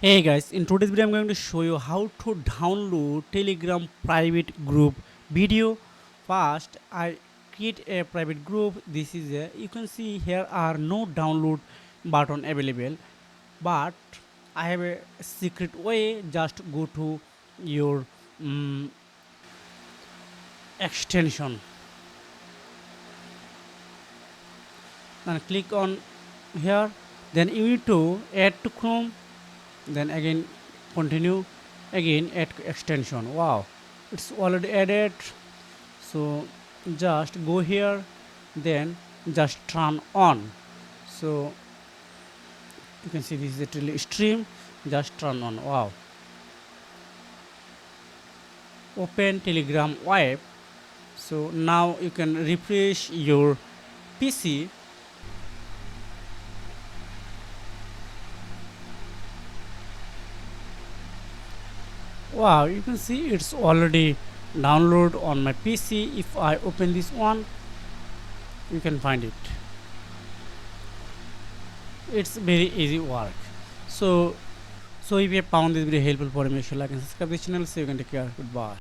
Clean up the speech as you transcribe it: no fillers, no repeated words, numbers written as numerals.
Hey guys, in today's video I'm going to show you how to download Telegram private group video. First, I create a private group. This is a, you can see here are no download button available, but I have a secret way. Just go to your extension and click on here. Then you need to add to Chrome, then again continue, again add extension. Wow, it's already added. So just go here, then just turn on. So you can see this is a stream. Just turn on. Wow, open Telegram web. So now you can refresh your PC. Wow, you can see it's already download on my PC. If I open this one, you can find it. It's very easy work. So if you have found this video helpful for me, make sure like and subscribe this channel. So you can take care. Goodbye.